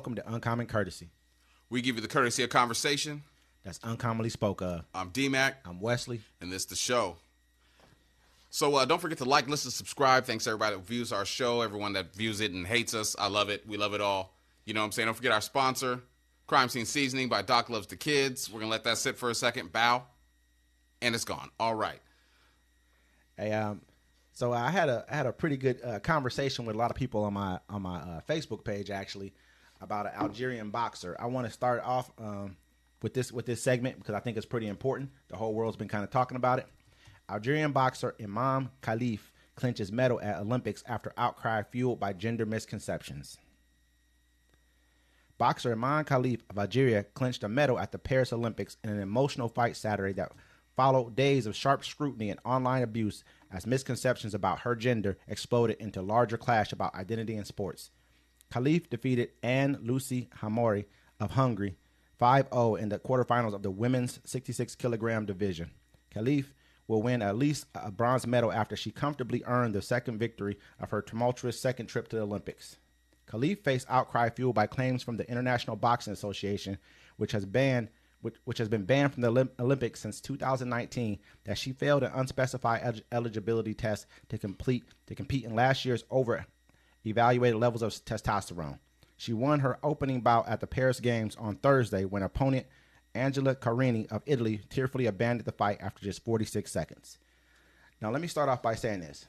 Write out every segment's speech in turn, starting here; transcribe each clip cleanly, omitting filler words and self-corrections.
welcome to Uncommon Courtesy. We give you the courtesy of conversation that's uncommonly spoke of. I'm D-Mac. I'm Wesley. And this is the show. So don't forget to like, listen, subscribe. Thanks to everybody that views our show, everyone that views it and hates us. I love it. We love it all. You know what I'm saying? Don't forget our sponsor, Crime Scene Seasoning by Doc Loves the Kids. We're going to let that sit for a second. Bow. And it's gone. All right. Hey, so I had a pretty good conversation with a lot of people on my Facebook page, actually, about an Algerian boxer. I want to start off with this segment because I think it's pretty important. The whole world's been kind of talking about it. Algerian boxer Imane Khelif clinches medal at Olympics after outcry fueled by gender misconceptions. Boxer Imane Khelif of Algeria clinched a medal at the Paris Olympics in an emotional fight Saturday that followed days of sharp scrutiny and online abuse as misconceptions about her gender exploded into larger clash about identity in sports. Khelif defeated Lucy Hamori of Hungary 5-0 in the quarterfinals of the women's 66-kilogram division. Khelif will win at least a bronze medal after she comfortably earned the second victory of her tumultuous second trip to the Olympics. Khelif faced outcry fueled by claims from the International Boxing Association, which has been banned from the Olympics since 2019, that she failed an unspecified eligibility test to compete in last year's over-evaluated levels of testosterone. She won her opening bout at the Paris Games on Thursday when opponent Angela Carini of Italy tearfully abandoned the fight after just 46 seconds. Now, let me start off by saying this.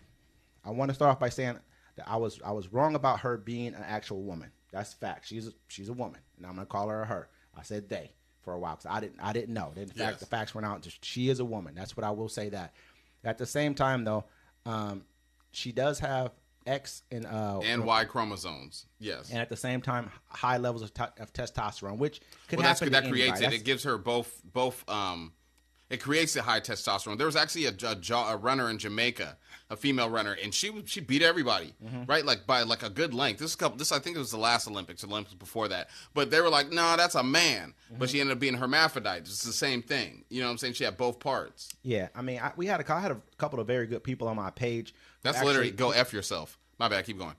I want to start off by saying that I was wrong about her being an actual woman. That's fact. She's a woman, and I'm gonna call her a her. I said they for a while because I didn't know. In fact, the facts went out. She is a woman. That's what I will say. That at the same time, though, she does have X and Y chromosomes. Yes, and at the same time, high levels of testosterone, which could happen. That creates it. It gives her both. It creates the high testosterone. There was actually a runner in Jamaica, a female runner, and she beat everybody, right? Like by like a good length. This I think it was the last Olympics before that. But they were like, no, that's a man. But she ended up being hermaphrodite. It's the same thing. You know what I'm saying? She had both parts. Yeah, I mean, I had a couple of very good people on my page. That's literally go F yourself. My bad. Keep going.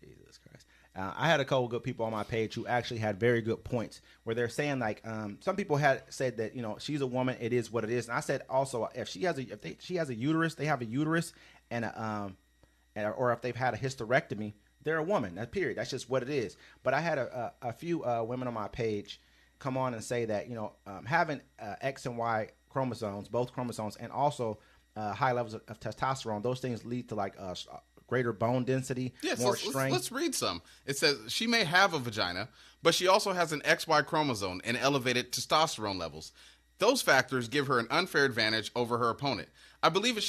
Jesus Christ. I had a couple of good people on my page who actually had very good points where they're saying like some people had said that, you know, she's a woman, it is what it is. And I said also if she has a uterus, they have a uterus and or if they've had a hysterectomy, they're a woman. That period. That's just what it is. But I had a few women on my page come on and say that, you know, having X and Y chromosomes, both chromosomes, and also high levels of testosterone, those things lead to like greater bone density, more strength. Let's read some. It says she may have a vagina, but she also has an XY chromosome and elevated testosterone levels. Those factors give her an unfair advantage over her opponent. I believe it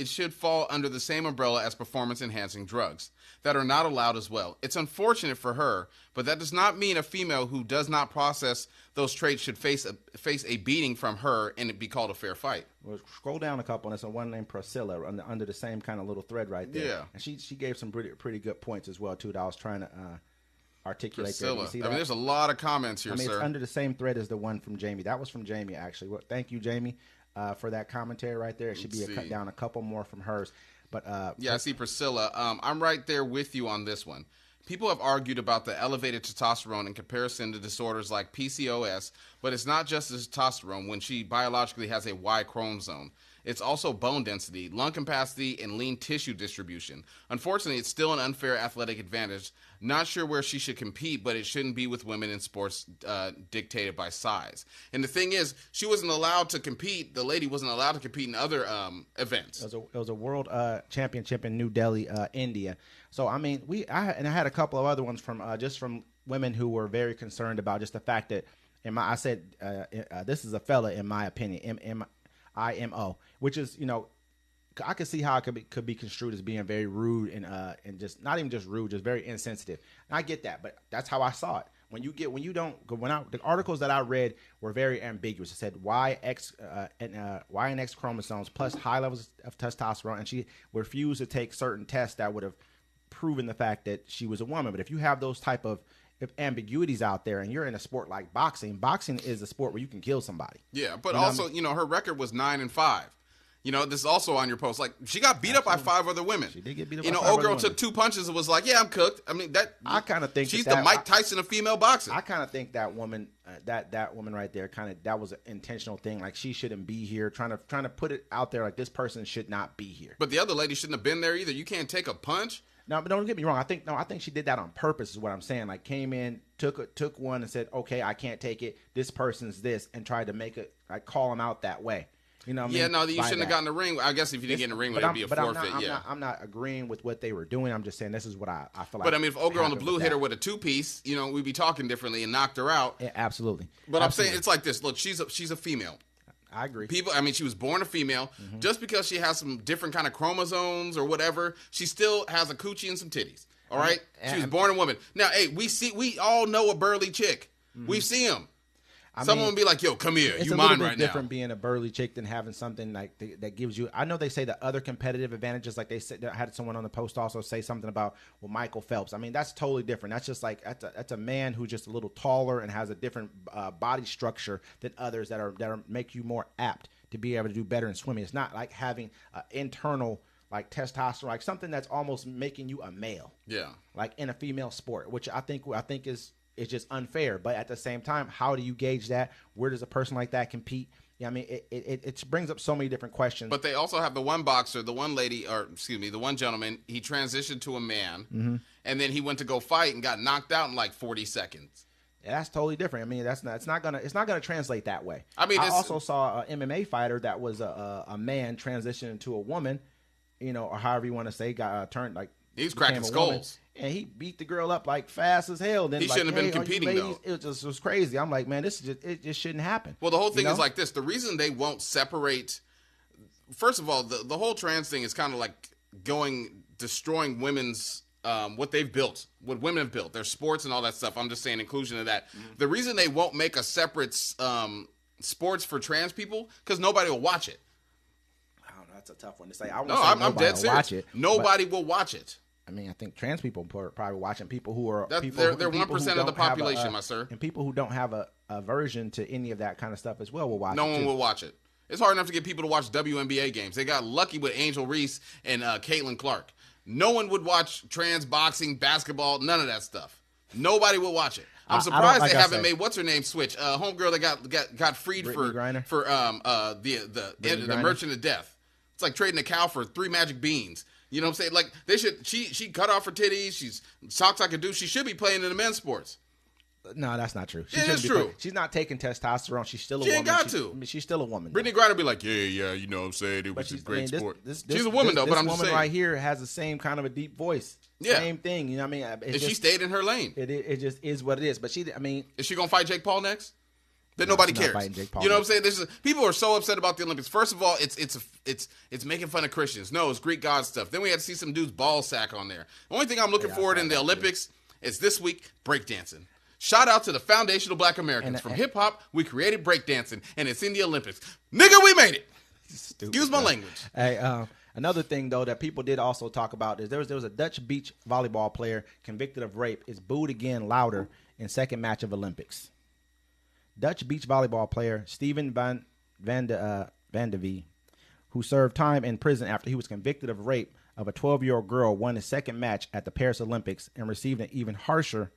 should fall under the same umbrella as performance-enhancing drugs that are not allowed as well. It's unfortunate for her, but that does not mean a female who does not process those traits should face a beating from her and it be called a fair fight. Well, scroll down a couple, and there's one named Priscilla under the same kind of little thread right there. Yeah, and she gave some pretty good points as well too that I was trying to articulate. Priscilla. I mean, there's a lot of comments here, sir. It's under the same thread as the one from Jamie. That was from Jamie, actually. Well, thank you, Jamie, for that commentary right there. It should be cut down a couple more from hers. But yeah, I see Priscilla. I'm right there with you on this one. People have argued about the elevated testosterone in comparison to disorders like PCOS, but it's not just the testosterone when she biologically has a Y chromosome. It's also bone density, lung capacity, and lean tissue distribution. Unfortunately, it's still an unfair athletic advantage. Not sure where she should compete, but it shouldn't be with women in sports dictated by size. And the thing is, she wasn't allowed to compete. The lady wasn't allowed to compete in other events. It was a world championship in New Delhi, India. So I mean, I had a couple of other ones from women who were very concerned about just the fact that I said this is a fella in my opinion, IMO, which is, you know, I could see how it could be construed as being very rude and just not even just rude, just very insensitive. And I get that, but that's how I saw it. The articles that I read were very ambiguous. It said Y and X chromosomes plus high levels of testosterone, and she refused to take certain tests that would have proven the fact that she was a woman. But if you have those type of ambiguities out there and you're in a sport like boxing is a sport where you can kill somebody. Yeah, but also, you know, her record was 9-5. This is also on your post. Like, she got beat up by 5 other women. She did get beat up by 5 old other girl women. took 2 punches and was like, yeah, I'm cooked. I mean, I kind of think she's the Mike Tyson of female boxing. I kind of think that woman, that woman right there, that was an intentional thing. Like, she shouldn't be here. Trying to put it out there like this person should not be here. But the other lady shouldn't have been there either. You can't take a punch. No, but don't get me wrong. I think she did that on purpose. Is what I'm saying. Like, came in, took one, and said, "Okay, I can't take it. This person's this," and tried to make it like call him out that way. You know what I mean? Yeah, no, you shouldn't have gotten in the ring. I guess if you didn't get in the ring, it would be a forfeit. I'm not agreeing with what they were doing. I'm just saying this is what I feel like. But I mean, if old girl on the blue hit her with a 2-piece, we'd be talking differently and knocked her out. Yeah, absolutely. But I'm saying it's like this. Look, she's a female. I agree. She was born a female. Mm-hmm. Just because she has some different kind of chromosomes or whatever, she still has a coochie and some titties. All right? She was born a woman. Now, hey, we all know a burly chick. Mm-hmm. We see them. Someone would be like, yo, come here. You mine right now. It's a little bit different being a burly chick than having something like that gives you. I know they say the other competitive advantages, like they said, I had someone on the post also say something about, Michael Phelps. I mean, that's totally different. That's just like, that's a man who's just a little taller and has a different body structure than others that are make you more apt to be able to do better in swimming. It's not like having internal like testosterone, like something that's almost making you a male. Yeah. Like in a female sport, which I think is. It's just unfair. But at the same time, how do you gauge that? Where does a person like that compete? Yeah, I mean, it brings up so many different questions. But they also have the one boxer, the one lady, or excuse me, the one gentleman, he transitioned to a man, and then he went to go fight and got knocked out in like 40 seconds. Yeah, that's totally different. I mean, it's not gonna translate that way. I mean, I also saw an MMA fighter that was a man transitioning to a woman, or however you want to say, got turned like. He was cracking skulls. And he beat the girl up like fast as hell. Then he shouldn't have been competing though. It was crazy. I'm like, man, it just shouldn't happen. Well, the whole thing is like this. The reason they won't separate, first of all, the whole trans thing is kind of like destroying women's what they've built, what women have built, their sports and all that stuff. I'm just saying inclusion of that. Mm-hmm. The reason they won't make a separate sports for trans people because nobody will watch it. I don't know. That's a tough one to say. I'm dead serious. Watch it, nobody will watch it. I mean, I think trans people are probably watching people who are they're 1% of the population, my sir. And people who don't have a aversion to any of that kind of stuff as well will watch it. No one will watch it. It's hard enough to get people to watch WNBA games. They got lucky with Angel Reese and Caitlin Clark. No one would watch trans boxing, basketball, none of that stuff. Nobody will watch it. I'm surprised they haven't made what's her name switch. Homegirl that got freed for the Merchant of Death. It's like trading a cow for 3 magic beans. You know what I'm saying? Like they should. She cut off her titties. She's socks I could do. She should be playing in the men's sports. No, that's not true. It is true. She's not taking testosterone. She's still a woman. She ain't got to. She's still a woman. Brittany Griner be like, yeah, you know what I'm saying? It was a great sport. She's a woman, though, but I'm just saying. This woman right here has the same kind of a deep voice. Yeah. Same thing. You know what I mean? She stayed in her lane. It just is what it is. But is she going to fight Jake Paul next? Then nobody cares. You know what I'm saying? People are so upset about the Olympics. First of all, it's making fun of Christians. No, it's Greek god stuff. Then we had to see some dude's ball sack on there. The only thing I'm looking forward in the Olympics is this week breakdancing. Shout out to the foundational Black Americans. From hip hop, we created breakdancing, and it's in the Olympics. Nigga, we made it. Excuse my language. Hey, another thing though that people did also talk about is there was a Dutch beach volleyball player convicted of rape is booed again louder in second match of Olympics. Dutch beach volleyball player Steven van de Vee, who served time in prison after he was convicted of rape of a 12-year-old girl, won his second match at the Paris Olympics and received an even harsher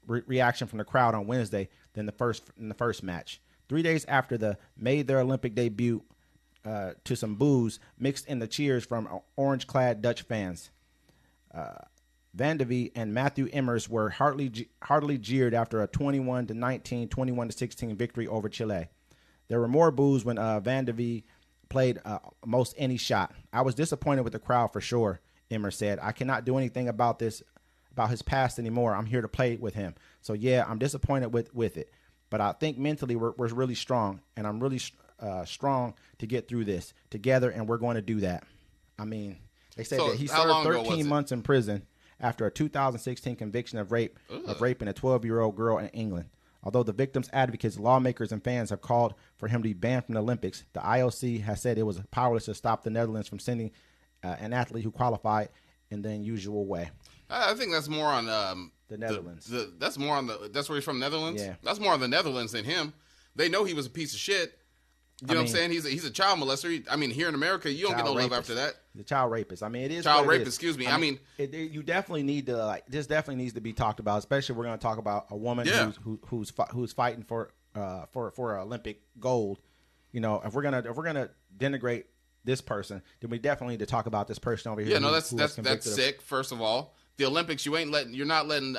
reaction from the crowd on Wednesday than in the first match. 3 days after they made their Olympic debut, to some boos mixed in the cheers from orange-clad Dutch fans. Van de Vee and Matthew Emmers were heartily jeered after a 21-19, 21-16 victory over Chile. There were more boos when Van de Vee played most any shot. I was disappointed with the crowd for sure, Emmers said. I cannot do anything about his past anymore. I'm here to play with him. So yeah, I'm disappointed with it. But I think mentally we're really strong, and I'm really strong to get through this together, and we're going to do that. I mean, they said that he served 13 months in prison after a 2016 conviction of raping a 12-year-old girl in England. Although the victim's advocates, lawmakers, and fans have called for him to be banned from the Olympics, the IOC has said it was powerless to stop the Netherlands from sending an athlete who qualified in the unusual way. I think that's more on the Netherlands. That's more on that's where he's from, Netherlands? Yeah. That's more on the Netherlands than him. They know he was a piece of shit. You know what I'm saying? He's a child molester. I mean, here in America, you don't get no love after that. The child rapist. I mean, it is child rapist. Is. Excuse me. You definitely need to this definitely needs to be talked about. Especially if we're going to talk about a woman who's fighting for Olympic gold. You know, if we're gonna denigrate this person, then we definitely need to talk about this person over here. Yeah, no, that's sick. First of all, the Olympics, you're not letting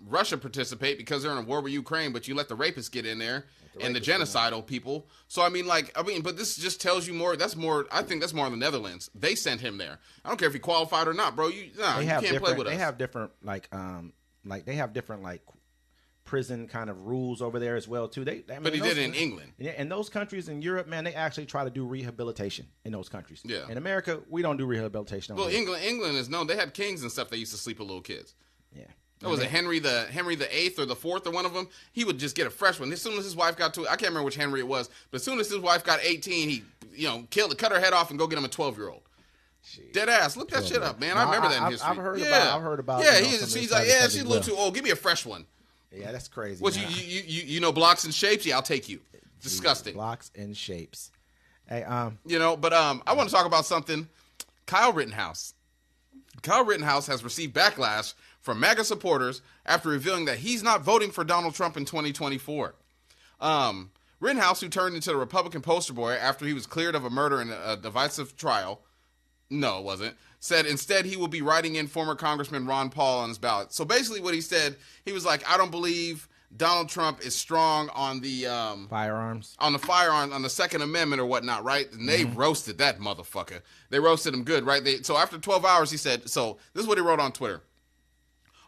Russia participate because they're in a war with Ukraine, but you let the rapists get in there and the genocidal people. So but this just tells you more. I think that's more in the Netherlands. They sent him there. I don't care if he qualified or not, bro. You can't play with us. They have different prison kind of rules over there as well too. But he did it in England. Yeah, in those countries in Europe, man, they actually try to do rehabilitation in those countries. Yeah. In America, we don't do rehabilitation. Well, England is known. They had kings and stuff that used to sleep with little kids. Yeah. Was it Henry the Eighth or the Fourth or one of them? He would just get a fresh one. As soon as his wife got I can't remember which Henry it was, but as soon as his wife got 18, he cut her head off and go get him a 12-year-old. Dead ass. Look that shit up, man. I remember that in history. I've heard about. Yeah, she's like, she's a little too old. Give me a fresh one. Yeah, that's crazy. What you know blocks and shapes? Yeah, I'll take you. Disgusting. Blocks and shapes. Hey, I want to talk about something. Kyle Rittenhouse. Kyle Rittenhouse has received backlash from MAGA supporters after revealing that he's not voting for Donald Trump in 2024. Rittenhouse, who turned into the Republican poster boy after he was cleared of a murder in a divisive trial, no, it wasn't, said instead he will be writing in former Congressman Ron Paul on his ballot. So basically what he said, he was like, I don't believe Donald Trump is strong on the firearms, on the Second Amendment or whatnot, right? And they roasted that motherfucker. They roasted him good, right? So after 12 hours, he said, so this is what he wrote on Twitter.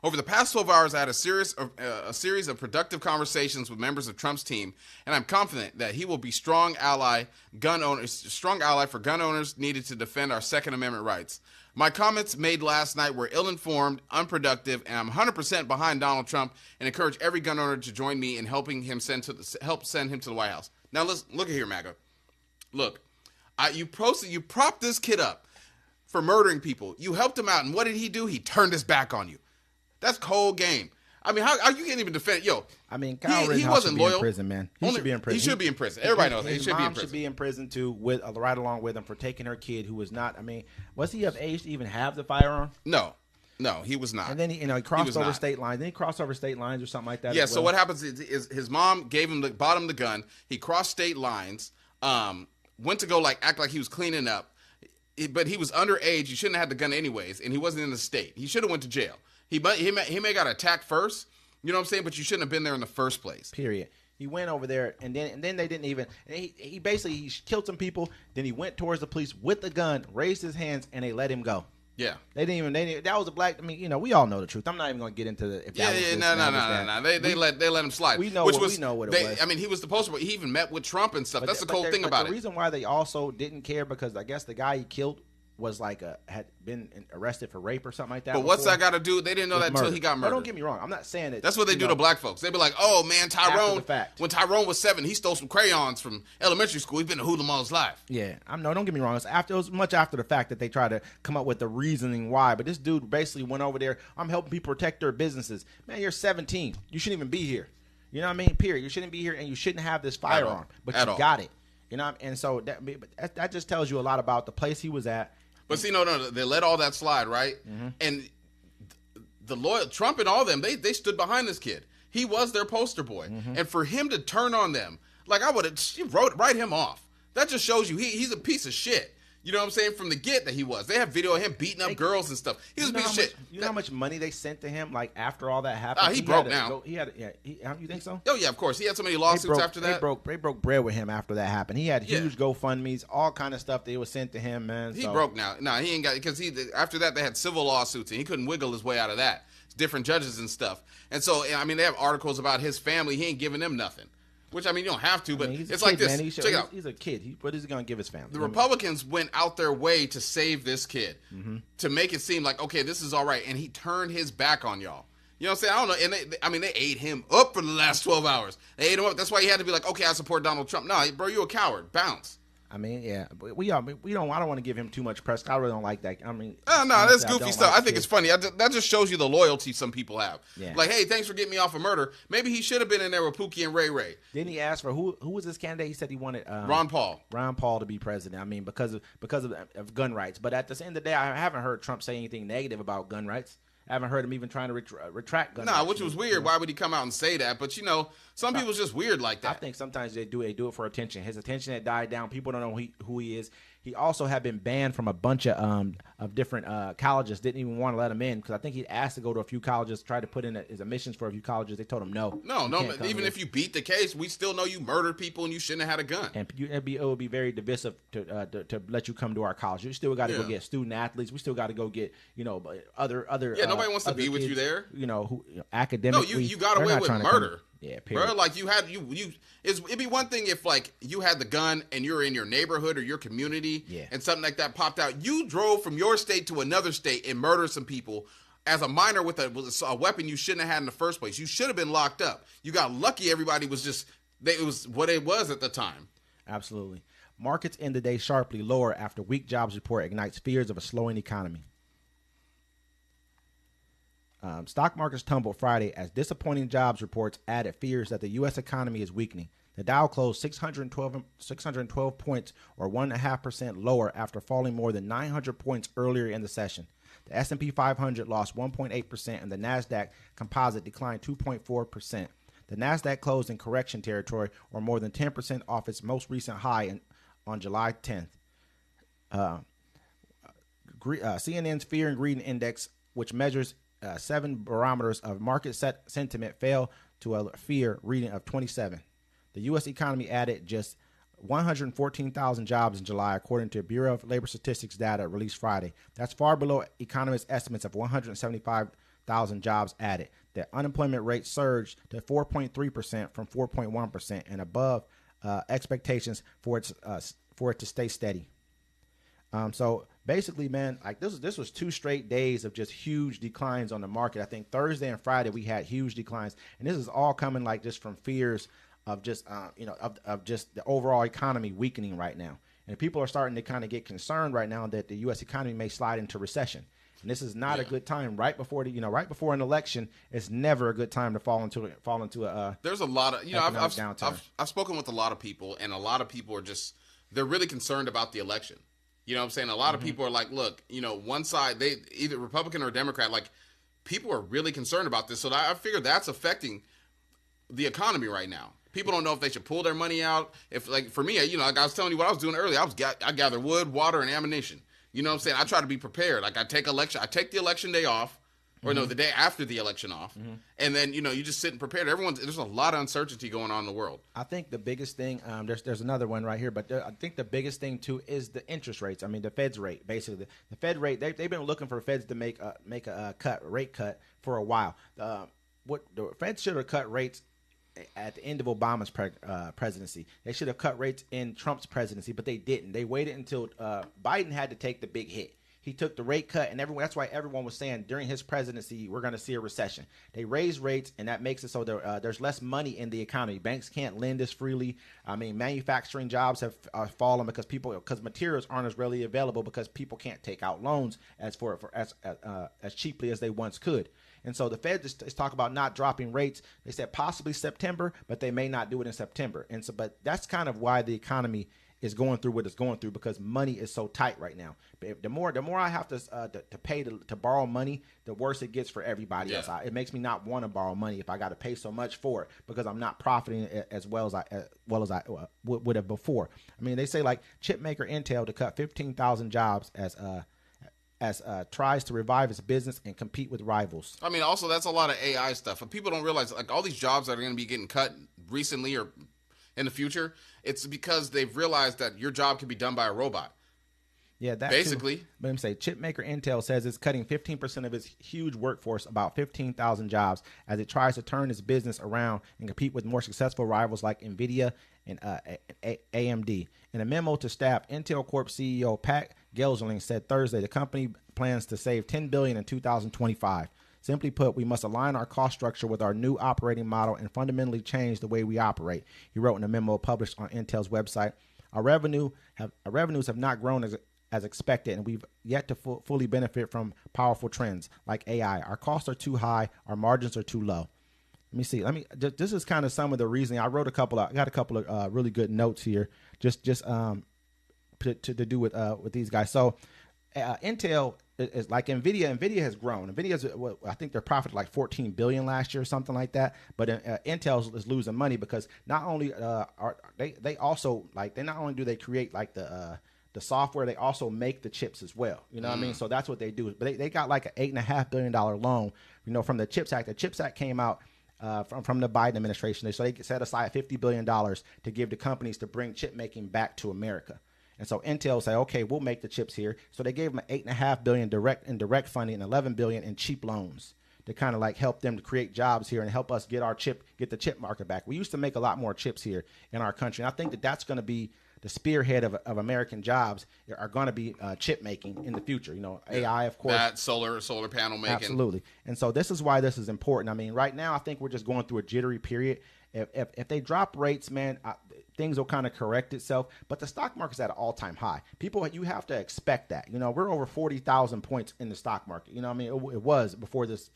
Over the past 12 hours, I had a series of productive conversations with members of Trump's team, and I'm confident that he will be strong ally for gun owners needed to defend our Second Amendment rights. My comments made last night were ill-informed, unproductive, and I'm 100% behind Donald Trump and encourage every gun owner to join me in helping him send him to the White House. Now, look at here, MAGA. Look, you propped this kid up for murdering people. You helped him out, and what did he do? He turned his back on you. That's cold game. I mean, how you can't even defend? I mean, Kyle Rittenhouse wasn't loyal. In prison, man. He should be in prison. He should be in prison. Everybody knows he should be in prison. His mom should be in prison too, right along with him for taking her kid, who was not. I mean, was he of age to even have the firearm? No, he was not. And then he crossed over state lines. Then he crossed over state lines or something like that. Yeah. So what happens is his mom bought him the gun. He crossed state lines. Went to go act like he was cleaning up, but he was underage. He shouldn't have had the gun anyways, and he wasn't in the state. He should have went to jail. He may got attacked first, you know what I'm saying? But you shouldn't have been there in the first place. Period. He went over there, and then they didn't even. He basically killed some people. Then he went towards the police with the gun, raised his hands, and they let him go. Yeah, they didn't even. That was a black. I mean, we all know the truth. I'm not even going to get into the. No. They let him slide. We know what it was. I mean, he was the poster boy. He even met with Trump and stuff. That's the cool thing about it. The reason why they also didn't care because I guess the guy he killed was had been arrested for rape or something like that. But what's that got to do? They didn't know that until he got murdered. But don't get me wrong. I'm not saying that. That's what they do to black folks. They be like, oh, man, Tyrone. When Tyrone was 7, he stole some crayons from elementary school. He's been a hoodlum all his life. Yeah. Don't get me wrong. It was much after the fact that they tried to come up with the reasoning why. But this dude basically went over there. I'm helping people protect their businesses. Man, you're 17. You shouldn't even be here. You know what I mean? Period. You shouldn't be here, and you shouldn't have this firearm. But you got it. You know, and so that just tells you a lot about the place he was at. But see, no, they let all that slide, right? Mm-hmm. And the loyal Trump and all them, they stood behind this kid. He was their poster boy, and for him to turn on them, I would have write him off. That just shows you he's a piece of shit. You know what I'm saying? From the get that he was. They have video of him beating up girls and stuff. He was a piece of shit. You know how much money they sent to him after all that happened? He broke now. You think so? Oh, yeah, of course. He had so many lawsuits after that. They broke bread with him after that happened. He had huge GoFundMes, all kind of stuff that was sent to him, man. He broke now. No, he ain't got because after that they had civil lawsuits and he couldn't wiggle his way out of that. It's different judges and stuff. And so, I mean, they have articles about his family. He ain't giving them nothing. Which, I mean, you don't have to, but it's like this. Man. Check it out. He's a kid. What is he going to give his family? The Republicans went out their way to save this kid, to make it seem like, okay, this is all right. And he turned his back on y'all. You know what I'm saying? I don't know. And they ate him up for the last 12 hours. They ate him up. That's why he had to be like, okay, I support Donald Trump. No, bro, you're a coward. Bounce. I mean, yeah, but we don't. I don't want to give him too much press. I really don't like that. I mean, No, honestly, that's goofy stuff. like I think it's funny. That just shows you the loyalty some people have. Yeah. Like, hey, thanks for getting me off of murder. Maybe he should have been in there with Pookie and Ray Ray. Didn't he ask for who was his candidate? He said he wanted Ron Paul. Ron Paul to be president. I mean, because of gun rights. But at the end of the day, I haven't heard Trump say anything negative about gun rights. I haven't heard him even trying to retract gun rights. Which was weird. Why would he come out and say that? But, some people's just weird like that. I think sometimes they do it for attention. His attention had died down. People don't know who he is. He also had been banned from a bunch of different colleges. Didn't even want to let him in because I think he asked to go to a few colleges, tried to put in his admissions for a few colleges. They told him no. No. Even if you beat the case, we still know you murdered people and you shouldn't have had a gun. And it would be very divisive to let you come to our college. You still got to go get student athletes. We still got to go get other. Yeah, nobody wants to be with you there. Academically. No, you got away with murder. Yeah, period. Bro, like it'd be one thing if like you had the gun and you're in your neighborhood or your community and something like that popped out. You drove from your state to another state and murdered some people as a minor with a weapon you shouldn't have had in the first place. You should have been locked up. You got lucky. Everybody was it was what it was at the time. Absolutely. Markets end the day sharply lower after weak jobs report ignites fears of a slowing economy. Stock markets tumbled Friday as disappointing jobs reports added fears that the U.S. economy is weakening. The Dow closed 612 points, or 1.5% lower after falling more than 900 points earlier in the session. The S&P 500 lost 1.8%, and the Nasdaq Composite declined 2.4%. The Nasdaq closed in correction territory, or more than 10% off its most recent high on July 10th. CNN's Fear and Greed Index, which measures 7 barometers of market sentiment, fell to a fear reading of 27. The U.S. economy added just 114,000 jobs in July, according to Bureau of Labor Statistics data released Friday. That's far below economists' estimates of 175,000 jobs added. The unemployment rate surged to 4.3% from 4.1% and above expectations for it to stay steady. So basically, man, like this was 2 straight days of just huge declines on the market. I think Thursday and Friday we had huge declines, and this is all coming like just from fears of just of just the overall economy weakening right now. And people are starting to kind of get concerned right now that the U.S. economy may slide into recession. And this is not a good time right before an election. It's never a good time to fall into a. There's a lot of I've spoken with a lot of people, and a lot of people are they're really concerned about the election. You know what I'm saying? A lot of people are like, look, one side, they either Republican or Democrat, like people are really concerned about this. So I figure that's affecting the economy right now. People don't know if they should pull their money out. If like for me, like I was telling you what I was doing earlier, I gather wood, water, and ammunition. You know what I'm saying? I try to be prepared. Like I take the election day off, or the day after the election off, and then you just sit and prepare. There's a lot of uncertainty going on in the world. I think the biggest thing, there's another one right here, but I think the biggest thing too is the interest rates. I mean, the Fed's rate, basically the Fed rate. They've been looking for Feds to make a rate cut for a while. What the Fed should have cut rates at the end of Obama's presidency. They should have cut rates in Trump's presidency, but they didn't. They waited until Biden had to take the big hit. He took the rate cut, and that's why everyone was saying during his presidency, we're going to see a recession. They raised rates, and that makes it so there's less money in the economy. Banks can't lend as freely. I mean, manufacturing jobs have fallen because materials aren't as readily available because people can't take out loans as cheaply as they once could. And so the Fed is talking about not dropping rates. They said possibly September, but they may not do it in September. And so, but that's kind of why the economy is going through what it's going through, because money is so tight right now. The more I have to pay to borrow money, the worse it gets for everybody else. It makes me not want to borrow money if I got to pay so much for it because I'm not profiting as well as I would have before. I mean, they say like chip maker Intel to cut 15,000 jobs as tries to revive its business and compete with rivals. I mean, also that's a lot of AI stuff. And people don't realize like all these jobs that are going to be getting cut recently or in the future, it's because they've realized that your job can be done by a robot. Yeah, that basically. Too. But I'm saying chip maker Intel says it's cutting 15% of its huge workforce, about 15,000 jobs, as it tries to turn its business around and compete with more successful rivals like NVIDIA and AMD. In a memo to staff, Intel Corp CEO Pat Gelsinger said Thursday the company plans to save $10 billion in 2025. Simply put, we must align our cost structure with our new operating model and fundamentally change the way we operate, he wrote in a memo published on Intel's website. Our revenues have not grown as expected, and we've yet to fully benefit from powerful trends like AI. Our costs are too high. Our margins are too low. Let me see. This is kind of some of the reasoning. I got a couple of really good notes here, just to do with these guys. So Intel is like Nvidia. Nvidia has grown. Nvidia's, I think their profit like 14 billion last year or something like that. But Intel is losing money because not only they not only do they create like the software, they also make the chips as well. You know what I mean? So that's what they do. But they got like an $8.5 billion loan, from the CHIPS Act. The CHIPS Act came out from the Biden administration. So they set aside $50 billion to give to companies to bring chip making back to America. And so Intel said, okay, we'll make the chips here. So they gave them $8.5 billion direct funding and $11 billion in cheap loans to kind of like help them to create jobs here and help us get the chip market back. We used to make a lot more chips here in our country. And I think that's going to be the spearhead of American jobs are going to be chip making in the future. AI, of course. That solar panel making. Absolutely. And so this is why this is important. I mean, right now, I think we're just going through a jittery period. If they drop rates, man, things will kind of correct itself. But the stock market's at an all-time high. People, you have to expect that. We're over 40,000 points in the stock market. It was before these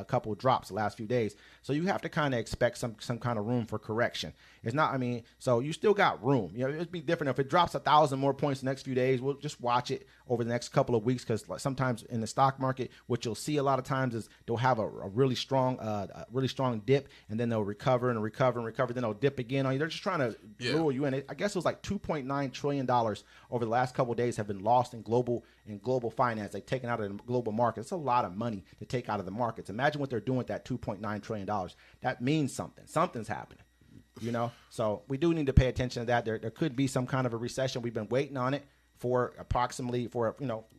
couple of drops the last few days. So you have to kind of expect some kind of room for correction. It's not, so you still got room. It'd be different if it drops 1,000 more points the next few days. We'll just watch it over the next couple of weeks because sometimes in the stock market, what you'll see a lot of times is they'll have a really strong dip, and then they'll recover and recover and recover. Then they'll dip again on you. They're just trying to lure you in. I guess it was like $2.9 trillion over the last couple of days have been lost in global finance. They've taken out of the global market. It's a lot of money to take out of the markets. Imagine what they're doing with that $2.9 trillion. That means something. Something's happening. So we do need to pay attention to that. There could be some kind of a recession. We've been waiting on it for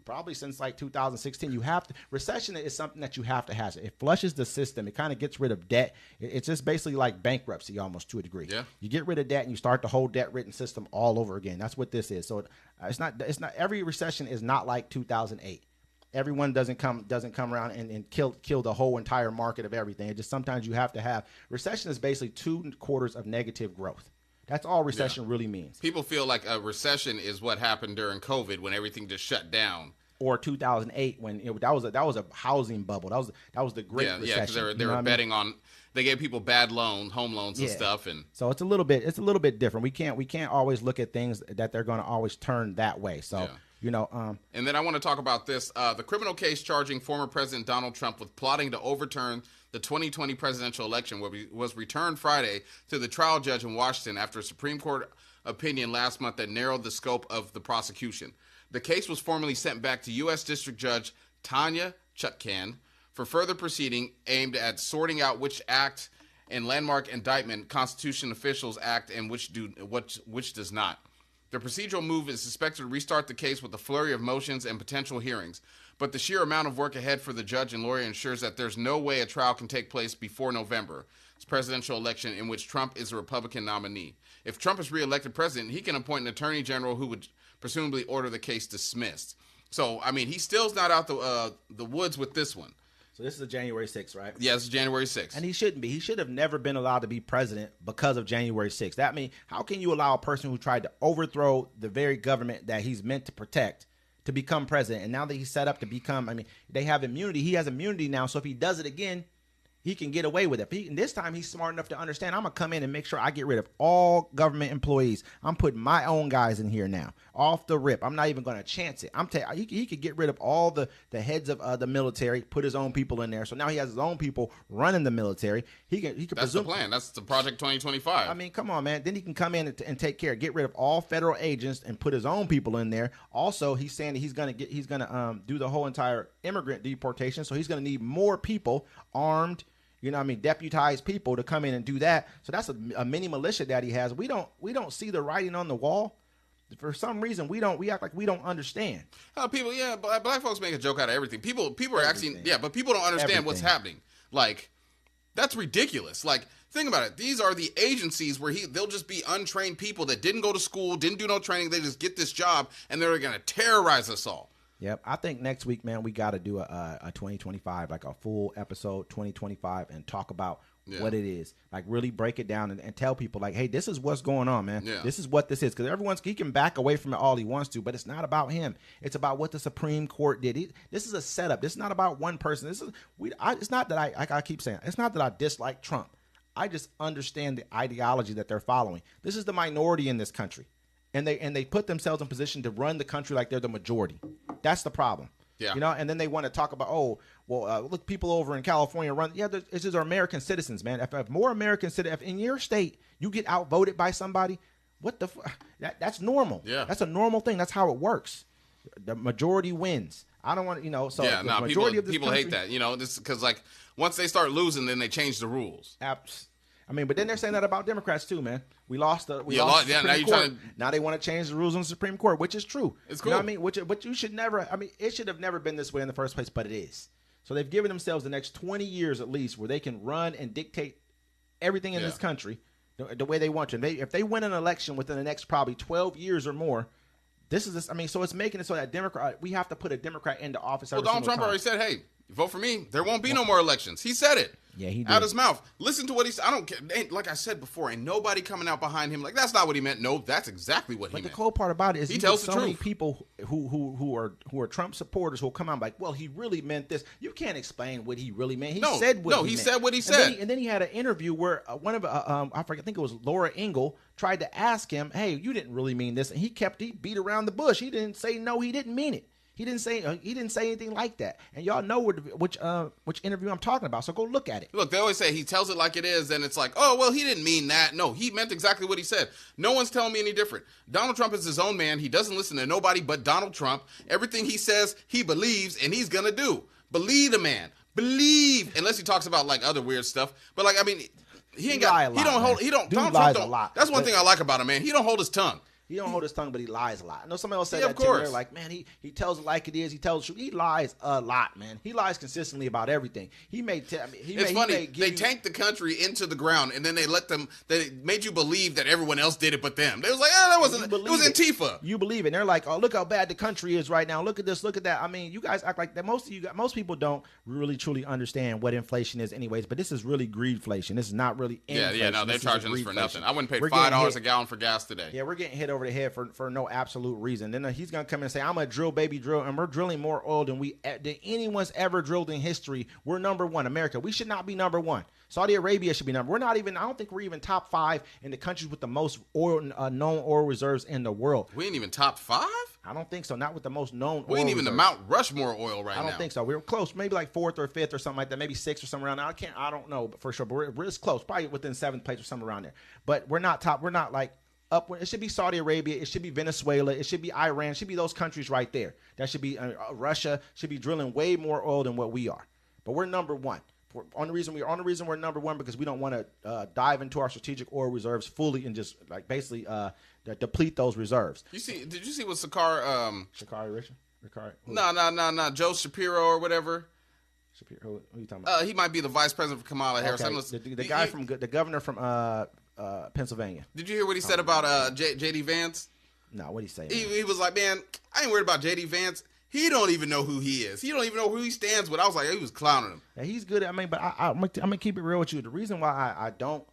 probably since like 2016. Recession is something that you have to have. It flushes the system. It kind of gets rid of debt. It's just basically like bankruptcy almost to a degree. Yeah. You get rid of debt and you start the whole debt-ridden system all over again. That's what this is. So it's not every recession is not like 2008. Everyone doesn't come around and kill the whole entire market of everything. It just sometimes you have to have. Recession is basically 2 quarters of negative growth. That's all recession really means. People feel like a recession is what happened during COVID when everything just shut down. Or 2008 when that was a housing bubble. That was the Great Recession. Yeah, because they were betting on. They gave people bad home loans and stuff, and so it's a little bit different. We can't always look at things that they're going to always turn that way. So. Yeah. And then I want to talk about this. The criminal case charging former President Donald Trump with plotting to overturn the 2020 presidential election was returned Friday to the trial judge in Washington after a Supreme Court opinion last month that narrowed the scope of the prosecution. The case was formally sent back to U.S. District Judge Tanya Chutkan for further proceeding aimed at sorting out which act and landmark indictment Constitution officials act and which does not. The procedural move is suspected to restart the case with a flurry of motions and potential hearings, but the sheer amount of work ahead for the judge and lawyer ensures that there's no way a trial can take place before November's presidential election in which Trump is a Republican nominee. If Trump is reelected president, he can appoint an attorney general who would presumably order the case dismissed. So, he still's not out the woods with this one. So this is January 6th, right? Yeah, this is January 6th. And he shouldn't be. He should have never been allowed to be president because of January 6th. How can you allow a person who tried to overthrow the very government that he's meant to protect to become president? And now that he's set up to become, they have immunity. He has immunity now. So if he does it again, he can get away with it. And this time he's smart enough to understand, I'm going to come in and make sure I get rid of all government employees. I'm putting my own guys in here now. Off the rip. I'm not even going to chance it. He could get rid of all the heads of the military, put his own people in there. So now he has his own people running the military. He could That's the plan. That's the Project 2025. Come on, man. Then he can come in and take care, get rid of all federal agents and put his own people in there. Also, he's saying that he's going to do the whole entire immigrant deportation. So he's going to need more people armed, deputized people to come in and do that. So that's a mini militia that he has. We don't see the writing on the wall. For some reason, we act like we don't understand. Black folks make a joke out of everything. People are asking, but people don't understand what's happening. Like, that's ridiculous. Like, think about it. These are the agencies where they'll just be untrained people that didn't go to school, didn't do no training. They just get this job, and they're going to terrorize us all. Yep. I think next week, man, we got to do a 2025, like a full episode 2025, and talk about what it is. Like, really break it down and tell people, like, hey, this is what's going on, man. Yeah. This is what this is. Because he can back away from it all he wants to, but it's not about him. It's about what the Supreme Court did. This is a setup. This is not about one person. It's not that I keep saying, it's not that I dislike Trump. I just understand the ideology that they're following. This is the minority in this country. And they put themselves in position to run the country like they're the majority. That's the problem. Yeah. You know, and then they want to talk about, look, people over in California run. Yeah, this is our American citizens, man. If more American citizens, if in your state you get outvoted by somebody, that's normal. Yeah. That's a normal thing. That's how it works. The majority wins. I don't want to, so yeah, the majority of this people country, hate that, this because like once they start losing, then they change the rules. I mean, but then they're saying that about Democrats too, man. We lost the now Supreme Court. Now they want to change the rules on the Supreme Court, which is true. It's cool. You know what I mean? But you should never. I mean, it should have never been this way in the first place, but it is. So they've given themselves the next 20 years at least, where they can run and dictate everything in this country the way they want to. And if they win an election within the next probably 12 years or more, so it's making it so that we have to put a Democrat into office. Well, Donald Trump already said, hey, vote for me. There won't be no more elections. He said it. Yeah, he did. Out his mouth. Listen to what he said. I don't care. Like I said before, ain't nobody coming out behind him like, that's not what he meant. No, that's exactly what he meant. But the cool part about it is he tells so the truth. many people who are Trump supporters who will come out like, well, he really meant this. You can't explain what he really meant. He said what he said. And then he had an interview where one of I think it was Laura Ingle tried to ask him, hey, you didn't really mean this, and he beat around the bush. He didn't say no, he didn't mean it. He didn't say anything like that. And y'all know which interview I'm talking about, so go look at it. Look, they always say he tells it like it is, and it's like, oh, well, he didn't mean that. No, he meant exactly what he said. No one's telling me any different. Donald Trump is his own man. He doesn't listen to nobody but Donald Trump. Everything he says, he believes, and he's going to do. Believe the man. Believe. Unless he talks about, like, other weird stuff. But, like, I mean, Donald Trump don't. That's one thing I like about him, man. He don't hold his tongue. He don't hold his tongue, but he lies a lot. I know somebody else said of that too. course. They're like, man, he tells it like it is. He tells the truth. He lies a lot, man. He lies consistently about everything. It's funny. They tanked the country into the ground, and then they made you believe that everyone else did it but them. They was like, that wasn't. It was Antifa. You believe it. And they're like, oh, look how bad the country is right now. Look at this. Look at that. I mean, you guys act like that. Most people don't really truly understand what inflation is, anyways. But this is really greedflation. This is not really inflation. Yeah. No, they're charging us for nothing. I wouldn't pay $5 a gallon for gas today. Yeah, we're getting hit over the head for no absolute reason. Then he's gonna come in and say, I'm a drill, and we're drilling more oil than anyone's ever drilled in history. We're number one. America, we should not be number one. Saudi Arabia should be number. We're not even. I don't think we're even top 5 in the countries with the most known oil reserves in the world. We ain't even top 5. I don't think so. Not with the most known. We ain't even the Mount Rushmore oil right now. I don't think so. We were close. Maybe like 4th or 5th or something like that. Maybe 6th or somewhere around there. I don't know for sure. But we're close. Probably within 7th place or somewhere around there. But we're not top. We're not like up. It should be Saudi Arabia. It should be Venezuela. It should be Iran. It should be those countries right there. That should be Russia. Should be drilling way more oil than what we are. But we're number one. On the reason we're number one because we don't want to dive into our strategic oil reserves fully and just like basically deplete those reserves. Did you see what Sha'Carri Richard? No, Joe Shapiro or whatever. Shapiro, who are you talking about? He might be the vice president for Kamala Harris. Okay. The guy from the governor from Pennsylvania. Did you hear what he said about J.D. Vance? No, what'd he say? He was like, man, I ain't worried about J.D. Vance. He don't even know who he is. He don't even know who he stands with. I was like, he was clowning him. Yeah, he's good. I mean, but I'm gonna keep it real with you. The reason why I don't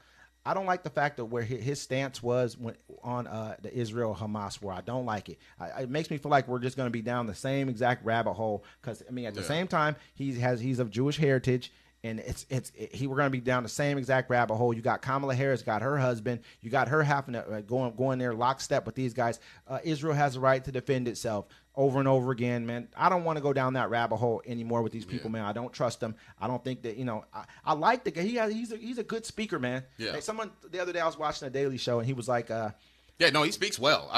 like the fact of where his stance was on the Israel-Hamas war. I don't like it. It makes me feel like we're just going to be down the same exact rabbit hole. Because I mean, at the same time, he's of Jewish heritage. And we're going to be down the same exact rabbit hole. You got Kamala Harris, got her husband. You got her having to go in there lockstep with these guys. Israel has a right to defend itself over and over again, man. I don't want to go down that rabbit hole anymore with these people, man. I don't trust them. I don't think that, I like the guy. He's a good speaker, man. Yeah. Like someone the other day I was watching a Daily Show and he was like, he speaks well.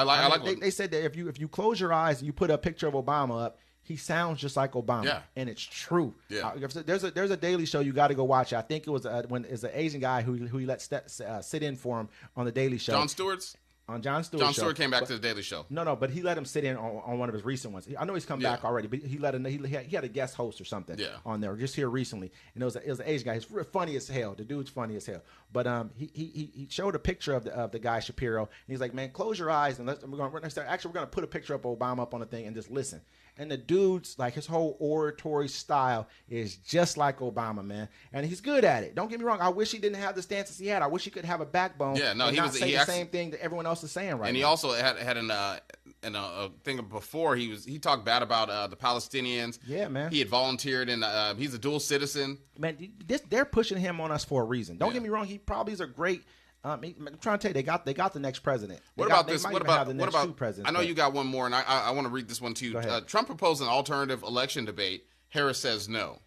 They said that if you close your eyes and you put a picture of Obama up, he sounds just like Obama, and it's true. Yeah. There's a Daily Show you got to go watch. I think it was when it's an Asian guy who he let sit in for him on the Daily Show. Jon Stewart's. On Jon Stewart's Jon Stewart came back to the Daily Show. No, but he let him sit in on one of his recent ones. I know he's come back already, but he had a guest host or something on there just here recently, and it was an Asian guy. He's funny as hell. The dude's funny as hell. But he showed a picture of the guy Shapiro, and he's like, man, close your eyes and we're gonna put a picture of Obama up on the thing and just listen. And the dude's like his whole oratory style is just like Obama, man, and he's good at it. Don't get me wrong. I wish he didn't have the stances he had. I wish he could have a backbone. Yeah, no, and he not was say he the actually, same thing that everyone else is saying right and he now. also had a thing before he talked bad about the Palestinians. Yeah, man. He had volunteered, and he's a dual citizen. Man, they're pushing him on us for a reason. Don't get me wrong. He probably is a great. I'm trying to tell you, they got the next president. What about this? What about two presidents? I know you got one more, and I want to read this one too. Trump proposed an alternative election debate. Harris says no.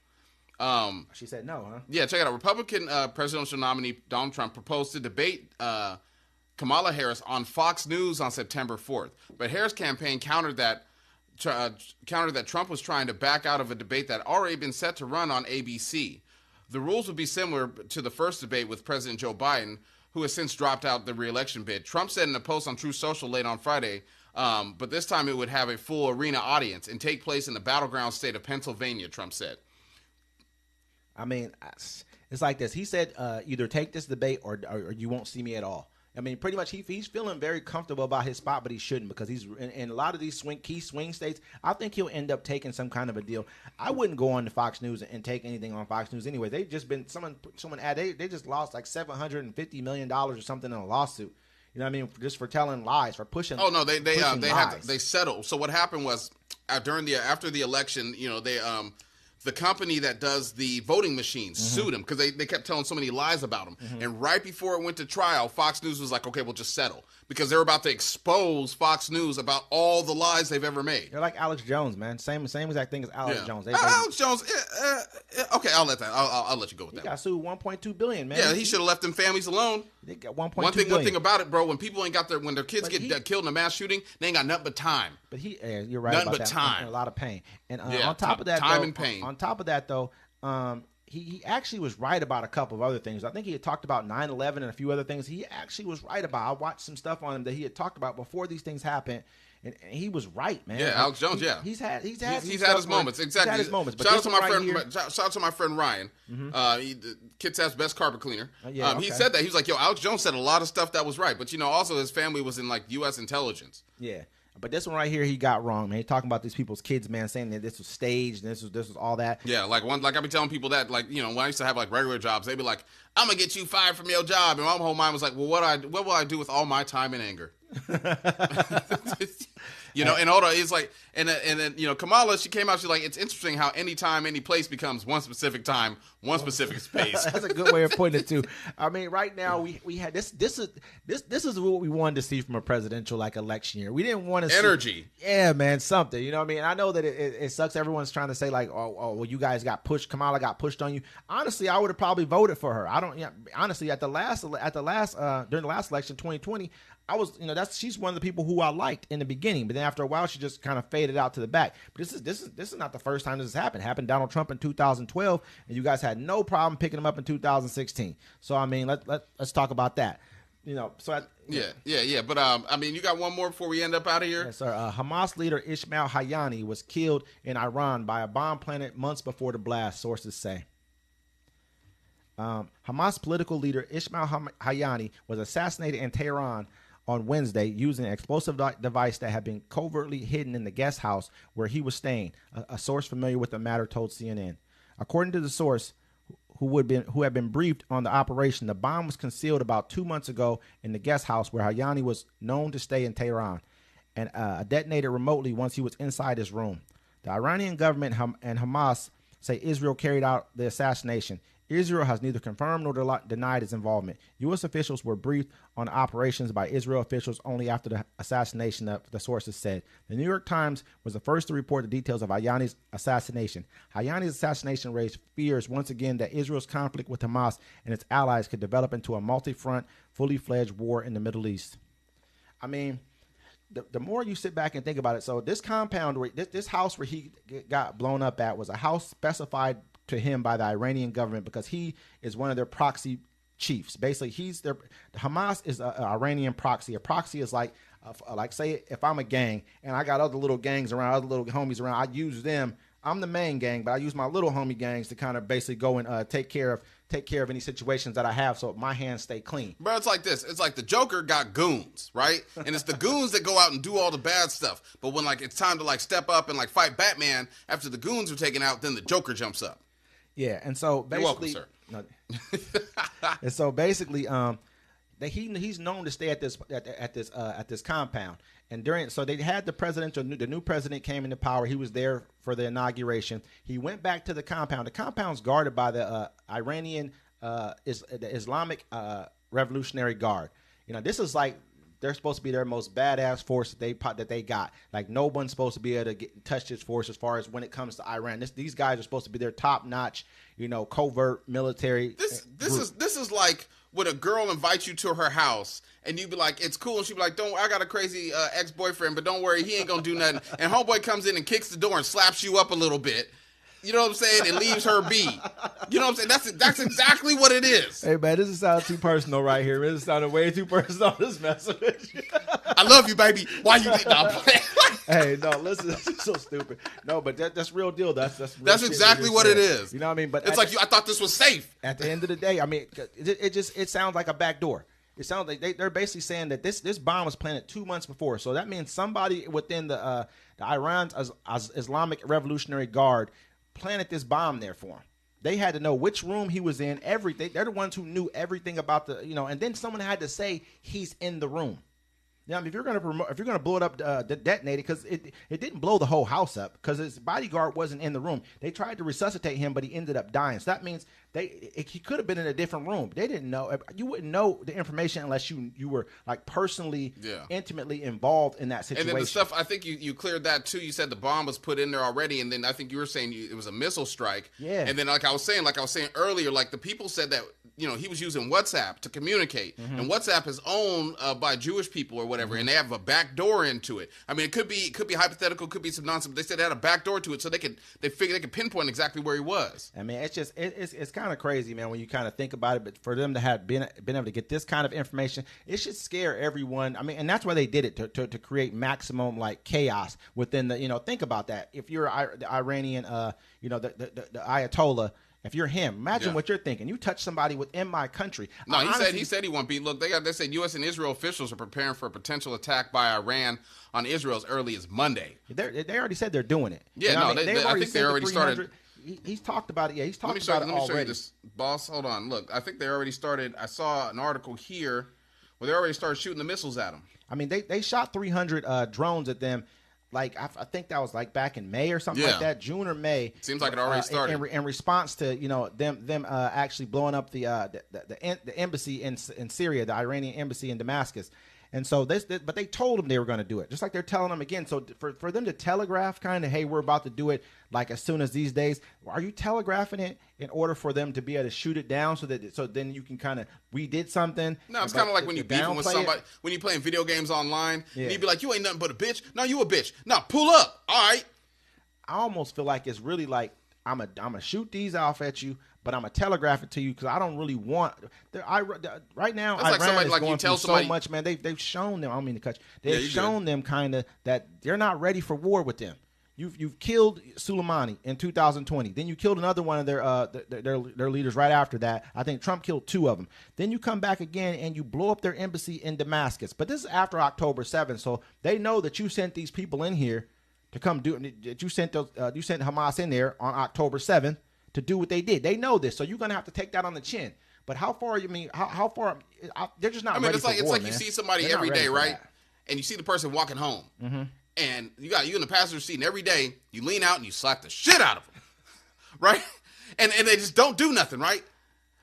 She said no, huh? Yeah, check it out. Republican presidential nominee Donald Trump proposed to debate Kamala Harris on Fox News on September 4th, but Harris' campaign countered that Trump was trying to back out of a debate that had already been set to run on ABC. The rules would be similar to the first debate with President Joe Biden, who has since dropped out the re-election bid. Trump said in a post on Truth Social late on Friday, but this time it would have a full arena audience and take place in the battleground state of Pennsylvania, Trump said. I mean, it's like this. He said, either take this debate or you won't see me at all. I mean, pretty much he's feeling very comfortable about his spot, but he shouldn't because he's in a lot of these key swing states. I think he'll end up taking some kind of a deal. I wouldn't go on to Fox News and take anything on Fox News anyway. They've just been someone they just lost like $750 million or something in a lawsuit. You know what I mean? Just for telling lies, for pushing. Oh no, they settled. So what happened was after the election, you know, the company that does the voting machines sued him because they kept telling so many lies about him. And right before it went to trial, Fox News was like, okay, we'll just settle. Because they're about to expose Fox News about all the lies they've ever made. They're like Alex Jones, man. Same exact thing as Alex Jones. Alex Jones, okay, I'll let you go with that. He got sued $1.2 billion, man. Yeah, he should have left them families alone. They got $1.2 billion. One thing about it, bro, when people ain't got when their kids get killed in a mass shooting, they ain't got nothing but time. But you're right nothing about but that. time. And a lot of pain. And on top of that, time and pain. On top of that, though, he actually was right about a couple of other things. I think he had talked about 9/11 and a few other things. He actually was right about. I watched some stuff on him that he had talked about before these things happened, and he was right, man. Yeah, Alex Jones. He's had his moments. Exactly. He's had his moments. Shout out to my friend Ryan. Kitsap's best carpet cleaner. He said that he was like, "Yo, Alex Jones said a lot of stuff that was right," but also his family was in like U.S. intelligence. Yeah. But this one right here, he got wrong, man. He talking about these people's kids, man, saying that this was staged and this was all that. Yeah, like I be telling people that, like, when I used to have like regular jobs, they'd be like, "I'm gonna get you fired from your job," and my whole mind was like, "Well, what will I do with all my time and anger?" And all that is like, and then Kamala, she came out, she's like, it's interesting how any time, any place becomes one specific time, one specific space. That's a good way of putting it too. I mean, right now we had this is what we wanted to see from a presidential like election year. We didn't want to energy. Yeah, man, something. You know what I mean? I know that it sucks. Everyone's trying to say like, oh, well, you guys got pushed. Kamala got pushed on you. Honestly, I would have probably voted for her. Honestly, during the last election, 2020. She's one of the people who I liked in the beginning, but then after a while, she just kind of faded out to the back. But this is not the first time this has happened. It happened to Donald Trump in 2012, and you guys had no problem picking him up in 2016. So I mean, let's talk about that. But you got one more before we end up out of here. Yes, sir. Hamas leader Ismail Hayani was killed in Iran by a bomb planted months before the blast. Sources say. Hamas political leader Ismail Hayani was assassinated in Tehran on Wednesday using an explosive device that had been covertly hidden in the guest house where he was staying, a source familiar with the matter told CNN. According to the source, who had been briefed on the operation, the bomb was concealed about 2 months ago in the guest house where Hayani was known to stay in Tehran, and detonated remotely once he was inside his room. The Iranian government and Hamas say Israel carried out the assassination. Israel has neither confirmed nor denied its involvement. U.S. officials were briefed on the operations by Israel officials only after the assassination, the sources said. The New York Times was the first to report the details of Hayani's assassination. Hayani's assassination raised fears once again that Israel's conflict with Hamas and its allies could develop into a multi-front, fully fledged war in the Middle East. I mean, the more you sit back and think about it, so this compound, this house where he got blown up at was a house specified to him by the Iranian government because he is one of their proxy chiefs. Basically, Hamas is an Iranian proxy. A proxy is like say if I'm a gang and I got other little gangs around, other little homies around, I use them I'm the main gang, but I use my little homie gangs to kind of basically go and take care of any situations that I have, so my hands stay clean. Bro, it's like this. It's like the Joker got goons, right? And it's the goons that go out and do all the bad stuff. But when like it's time to like step up and like fight Batman after the goons are taken out, then the Joker jumps up. Yeah, and so basically, you're welcome, sir. No, and so basically, he's known to stay at this compound. And so they had the new president came into power. He was there for the inauguration. He went back to the compound. The compound's guarded by the Iranian the Islamic Revolutionary Guard. You know, this is like they're supposed to be their most badass force that they got. Like no one's supposed to be able to touch this force as far as when it comes to Iran. These guys are supposed to be their top notch, covert military. This is like when a girl invites you to her house and you be like, it's cool, and she be like, I got a crazy ex-boyfriend, but don't worry, he ain't gonna do nothing. And homeboy comes in and kicks the door and slaps you up a little bit. You know what I'm saying? And leaves her be. You know what I'm saying? That's exactly what it is. Hey man, this is sounding too personal right here. This is sounding way too personal on this message. I love you, baby. Why you did not play? Hey, no, listen, this is so stupid. No, but that's real deal. That's exactly what it is. You know what I mean? But it's like I thought this was safe. At the end of the day, I mean, it sounds like a back door. It sounds like they're basically saying that this bomb was planted 2 months before. So that means somebody within the Iran's Islamic Revolutionary Guard planted this bomb there for him. They had to know which room he was in, everything. They're the ones who knew everything about and then someone had to say he's in the room. Yeah, I mean, if you're gonna blow it up, detonate it, because it didn't blow the whole house up because his bodyguard wasn't in the room. They tried to resuscitate him, but he ended up dying. So that means he could have been in a different room. They didn't know. You wouldn't know the information unless you were like personally, intimately involved in that situation. And then the stuff, I think you cleared that too. You said the bomb was put in there already, and then I think you were saying it was a missile strike. Yeah. And then like I was saying earlier, like the people said that he was using WhatsApp to communicate, and WhatsApp is owned by Jewish people or whatever, and they have a back door into it. I mean, it could be hypothetical, could be some nonsense. But they said they had a back door to it, so they figured they could pinpoint exactly where he was. I mean, it's kind of crazy, man, when you kind of think about it. But for them to have been able to get this kind of information, it should scare everyone. I mean, and that's why they did it to create maximum like chaos within the. Think about that. If you're the Iranian, the Ayatollah. If you're him, imagine what you're thinking. You touch somebody within my country. No, he said he won't be. Look, they said U.S. and Israel officials are preparing for a potential attack by Iran on Israel as early as Monday. They already said they're doing it. Yeah, I think they already started. He's talked about it. Yeah, he's talked about it already. Let me show you this, boss. Hold on. Look, I think they already started. I saw an article here where they already started shooting the missiles at them. I mean, they shot 300 drones at them. Like I think that was like back in May or something like that, June or May. Seems like it already started. In response to them actually blowing up the embassy in Syria, the Iranian embassy in Damascus. And so but they told them they were going to do it, just like they're telling them again. So for them to telegraph kind of, hey, we're about to do it like as soon as these days, are you telegraphing it in order for them to be able to shoot it down so then you can kind of, we did something? No, it's kind of like when you're beefing with somebody, when you're playing video games online, and you be like, you ain't nothing but a bitch. No, you a bitch. Now pull up. All right. I almost feel like it's really like, I'm gonna shoot these off at you, but I'm gonna telegraph it to you because I don't really want. Right now, that's Iran like is going through so much, man. They've shown them. I don't mean to cut you. They've shown them kind of that they're not ready for war with them. You've killed Soleimani in 2020. Then you killed another one of their leaders right after that. I think Trump killed 2 of them. Then you come back again and you blow up their embassy in Damascus. But this is after October 7th, so they know that you sent these people in here to come do it. You sent Hamas in there on October 7th to do what they did. They know this, so you're gonna have to take that on the chin. But how far? How far? They're just not. Ready for war, it's like man. You see somebody every day, right? And you see the person walking home, and you in the passenger seat, and every day you lean out and you slap the shit out of them, right? And they just don't do nothing, right?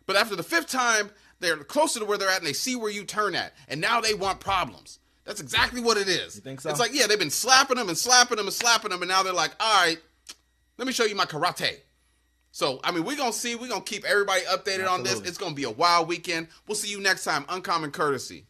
But after the 5th time, they're closer to where they're at, and they see where you turn at, and now they want problems. That's exactly what it is. You think so? It's like, they've been slapping them and slapping them and slapping them, and now they're like, all right, let me show you my karate. So, I mean, we're going to keep everybody updated on this. It's going to be a wild weekend. We'll see you next time. Uncommon Courtesy.